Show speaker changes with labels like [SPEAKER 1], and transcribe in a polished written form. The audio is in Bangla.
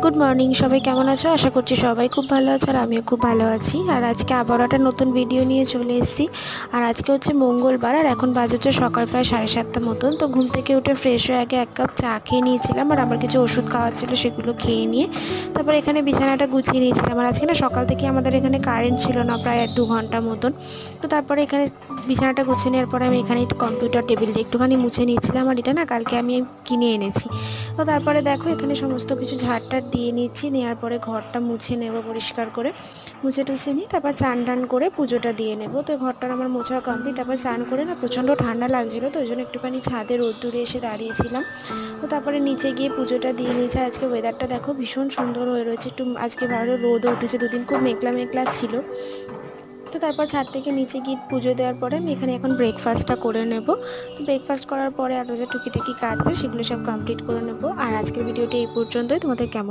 [SPEAKER 1] গুড মর্নিং, সবাই কেমন আছো? আশা করছি সবাই খুব ভালো আছো আর আমিও খুব ভালো আছি। আর আজকে আবারও একটা নতুন ভিডিও নিয়ে চলে এসেছি। আর আজকে হচ্ছে মঙ্গলবার আর এখন বাজে হচ্ছে সকাল প্রায় 7:30 মতন। তো ঘুম থেকে উঠে ফ্রেশ হয়ে আগে 1 কাপ চা খেয়ে নিয়েছিলাম, আর আমার কিছু ওষুধ খাওয়ার ছিল সেগুলো খেয়ে নিয়ে তারপর এখানে বিছানাটা গুছিয়ে নিয়েছিলাম। আর আজকে না সকাল থেকে আমাদের এখানে কারেন্ট ছিল না প্রায় 2 ঘন্টা মতন। তো তারপরে এখানে বিছানাটা গুছিয়ে নেওয়ার পরে আমি এখানে একটু কম্পিউটার টেবিলটা একটুখানি মুছে নিয়েছিলাম। আর এটা না কালকে আমি কিনে এনেছি। তো তারপরে দেখো এখানে সমস্ত কিছু ঝাড়টার দিয়ে নিচ্ছি, নেওয়ার পরে ঘরটা মুছে নেব পরিষ্কার করে, মুছে টুছে নিই, তারপর চান টান করে পুজোটা দিয়ে নেব। তো ঘরটার আমার মোছা কমপ্লিট। তারপর স্নান করে না প্রচণ্ড ঠান্ডা লাগছিলো, তো ওই জন্য একটুখানি ছাদে রোদ্দুরে এসে দাঁড়িয়েছিলাম। তো তারপরে নিচে গিয়ে পুজোটা দিয়ে নিয়েছে। আজকে ওয়েদারটা দেখো ভীষণ সুন্দর হয়ে রয়েছে, একটু আজকে ভালো রোদও উঠেছে, দুদিন খুব মেঘলা মেঘলা ছিল। তো তারপর ছাদ থেকে নিচে গিয়ে পুজো দেওয়ার পরে আমি এখানে এখন ব্রেকফাস্টটা করে নেব। তো ব্রেকফাস্ট করার পরে আরও যে টুকিটাকি কাজ আছে সেগুলো সব কমপ্লিট করে নেব। আর আজকের ভিডিওটি এই পর্যন্তই। তোমাদের কেমন